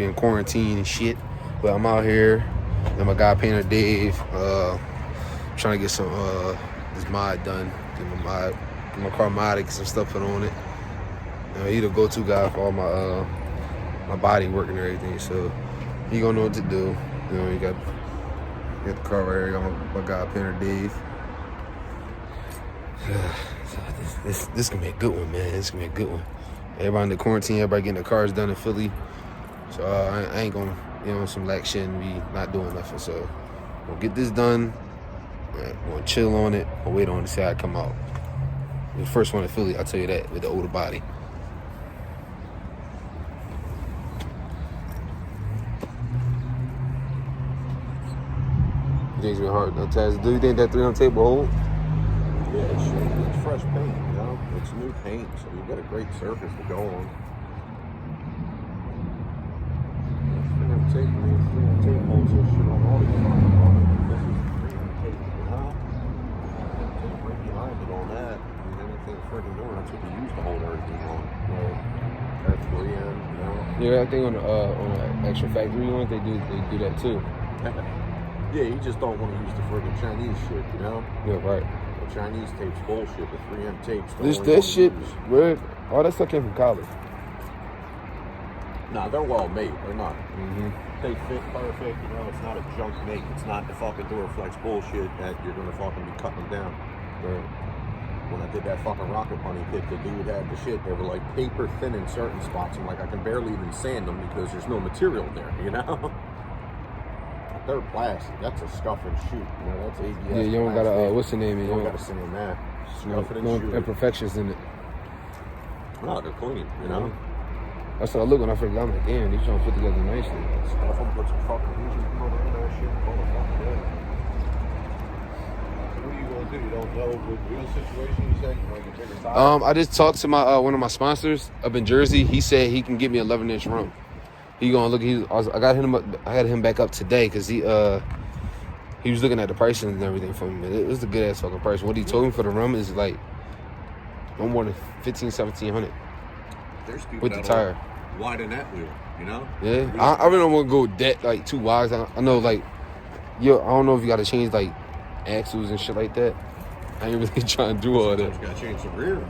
be in quarantine and shit. But I'm out here. And my guy painter Dave, trying to get some this mod done. Get my car modded, get some stuff put on it. He the go-to guy for all my body work and everything. So he gonna know what to do. You got the car right here. Got my guy painter Dave. This gonna be a good one, man. This gonna be a good one. Everybody in the quarantine, everybody getting their cars done in Philly. So I ain't gonna, some lack shit and be not doing nothing. So we'll get this done. We'll chill on it. We'll wait on it to see how it come out. The first one in Philly, I'll tell you that, with the older body. You think it's been hard, Taz? Do you think that 300 tape will hold? Yeah, it's fresh paint, It's new paint, so you've got a great surface to go on. Tape holds this shit on all these This is 300 tape, right behind it on that. Anything freaking doing, that's what you use to hold everything on. That's 3M, Yeah, I think on the extra factory ones, they do that too. Yeah, you just don't want to use the friggin' Chinese shit, Yeah, right. The Chinese tape's bullshit. The 3M tape's That shit, all that stuff came from college. Nah, they're well made. They're not. Mm-hmm. They fit perfect. It's not a junk make. It's not the fucking Duraflex bullshit that you're gonna fucking be cutting them down. Right. When I did that fucking Rocket Bunny kit, the dude had the shit. They were like paper thin in certain spots. I'm like, I can barely even sand them because there's no material there. They're plastic. That's a scuff and shoot. That's ABS. Yeah, you don't gotta. What's the name? You don't gotta sand that. Scuff it and no shoot. imperfections in it. No, they're clean. That's what I look when I first got them. Like, damn, these trying to put together nicely. Stuff them, put some fucking engine motor in that shit, call it fucking dead. So what are you gonna do? You don't know the real situation. You said you want to get bigger tires. I just talked to my one of my sponsors up in Jersey. He said he can give me 11-inch rim. He gonna look. I had him back up today because he was looking at the pricing and everything for me. It was a good ass fucking price. What he told me for the rim is like no more than $1,500-1,700 with the tire. Widen that wheel, Yeah, I really don't want to go that like too wide. I know like, I don't know if you got to change like axles and shit like that. I ain't really trying to do all that. You got to change the rear,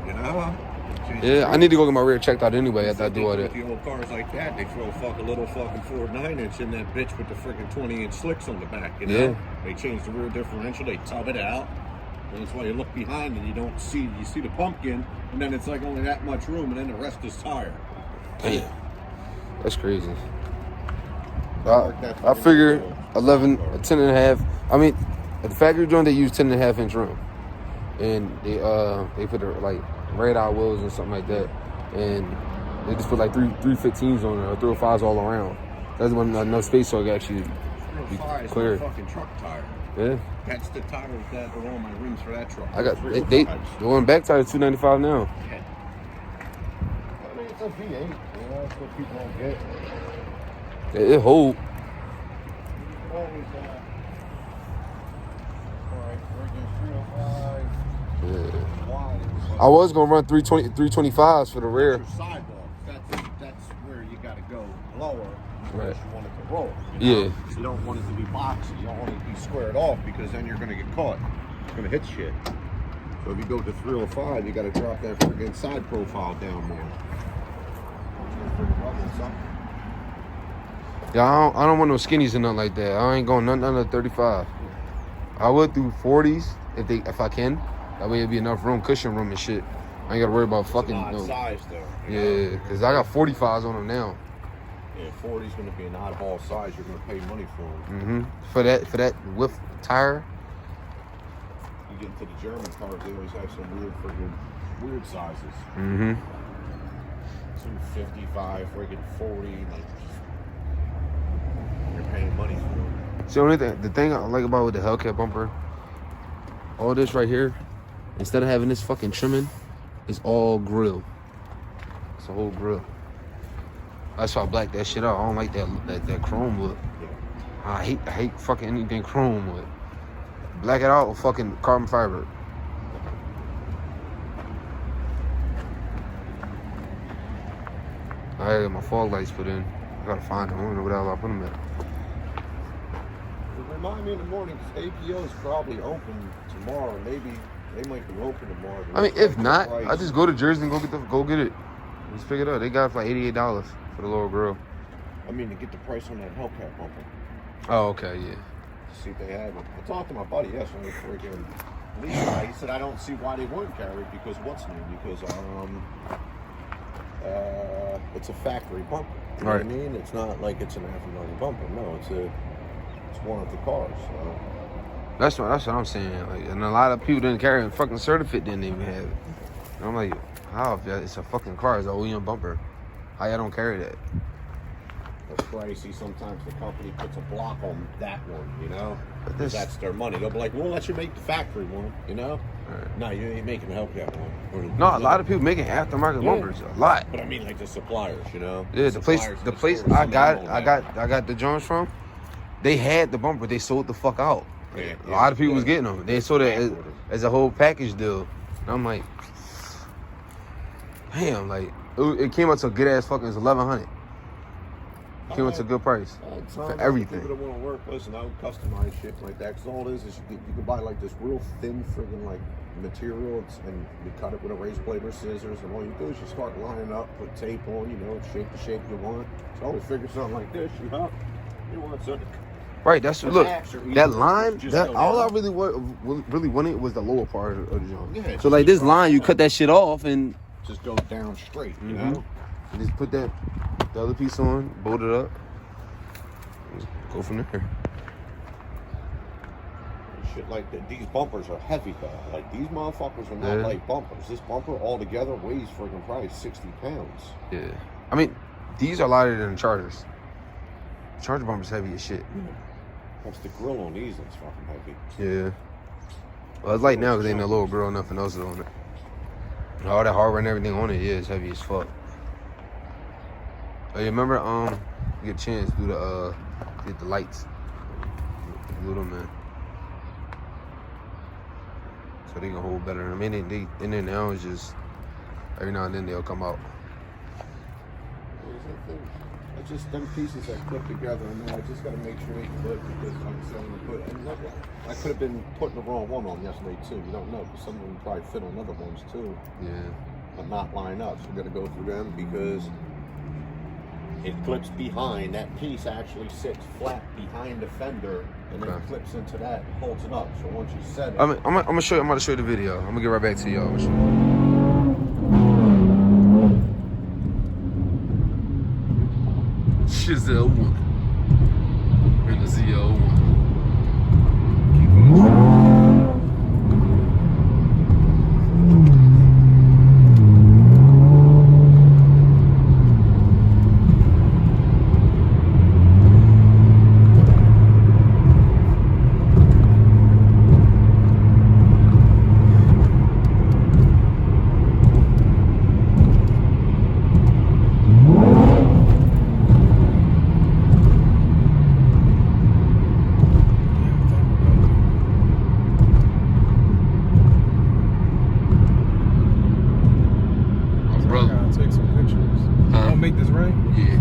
Yeah, I need to go get my rear checked out anyway after I do all that. With the old cars like that, they throw a little fucking Ford 9-inch in that bitch with the freaking 20-inch slicks on the back, Yeah. They change the rear differential, they tub it out. And that's why you look behind and you see the pumpkin, and then it's like only that much room, and then the rest is tire. Damn. That's crazy. I figure 10.5. I mean, at the factory joint, they use 10.5-inch rim. And they put like radar wheels and something like that. And they just put like 315s on it, or 305s all around. That's when enough space so it can actually be clear. Fucking truck tire. Yeah. That's the tires that are on my rims for that truck. I got the one back tire is $295 now. Yeah. I mean, it's a V8. That's what people don't get. It hold. Always, all right, we're getting 305. I was gonna run 325s for the rear. Your sidewalk. That's where you got to go lower. Right. You want it to roll. Yeah. So you don't want it to be boxy. You don't want it to be squared off because then you're going to get caught. It's going to hit shit. So if you go to 305, you got to drop that freaking side profile down more. Yeah, I don't want no skinnies or nothing like that. I ain't going nothing under 35. I would do 40s if I can. That way it'd be enough room, cushion room and shit. I ain't got to worry about fucking no size though. Yeah, because I got 45s on them now. Yeah, 40 is going to be an oddball size. You're going to pay money for them. Mm-hmm. For that width tire. You get into the German cars, they always have some weird sizes. Mm-hmm. 255, freaking 40, like you're paying money for them. So the thing I like about with the Hellcat bumper, all this right here, instead of having this fucking trimming, it's all grill. It's a whole grill. That's why I black that shit out. I don't like that chrome look. Yeah. I hate fucking anything chrome with. Black it out with fucking carbon fiber. I had my fog lights put in. I gotta find them. I don't know where the hell I put them at. Remind me in the morning, because APO is probably open tomorrow. Maybe they might be open tomorrow. I mean, if not, I just go to Jersey and go get it. Just pick it up. They got it for like $88 for the lower grill. I mean, to get the price on that Hellcat bumper. Oh, okay, yeah. See if they have it. I talked to my buddy yesterday, freaking Levi. He said I don't see why they wouldn't carry it because what's new? Because it's a factory bumper. You know what I mean? It's not like it's an aftermarket bumper. No, it's one of the cars. So. That's what I'm saying. Like, and a lot of people didn't carry it. Fucking Certifit didn't even have it. And I'm like, how? If it's a fucking car, it's an OEM bumper. How y'all don't carry that? That's why you see sometimes the company puts a block on that one, you know? But that's their money. They'll be like, we'll let you make the factory one, you know? Right. No, you ain't making the Hellcat one. No, a lot of people making aftermarket bumpers. A lot. But I mean, like the suppliers, you know? Yeah, the place I got the Jones from, they had the bumper. They sold the fuck out. Yeah, a lot of people was getting them. They sold it as a whole package deal. And I'm like, damn, like it came out to a good ass fucking $1,100. Came out to a good price for everything. People that want to work, listen, I would customize shit like that. Because all it is you can buy like this real thin friggin' like material and you cut it with a razor blade or scissors, and all you do is you start lining up, put tape on, you know, shape the shape you want. So we figure something like this, you know, you want something. Right, that's look. That line, all I really wanted was the lower part of the joint. Yeah, so like this line, you cut that shit off and just go down straight, you know. And just put the other piece on, bolt it up, go from there. Shit like that. These bumpers are heavy though. Like these motherfuckers are not light bumpers. This bumper altogether weighs friggin' probably 60 pounds. Yeah, I mean, these are lighter than the Chargers. Charger bumper's heavy as shit. That's the grill on these that's fucking heavy. Yeah. Well, it's light now because ain't no little grill, nothing else on it. All that hardware and everything on it, yeah, it's heavy as fuck. Oh, you remember, you get a chance, do the, get the lights. Do them, man. So they can hold better. I mean, they in there now is just, every now and then they'll come out. It's just them pieces that clip together, and then I just got to make sure they clip because like I said, I could have been putting the wrong one on yesterday too. You don't know because some of them probably fit on other ones too. Yeah. But not line up, so we got to go through them because it clips behind. That piece actually sits flat behind the fender, and then clips into that and holds it up. So once you set it, I'm gonna show you. I'm gonna show you the video. I'm gonna get right back to y'all. I'm gonna show you. Chazelle 1 and the ZL1. Take some pictures. Make this rain? Yeah.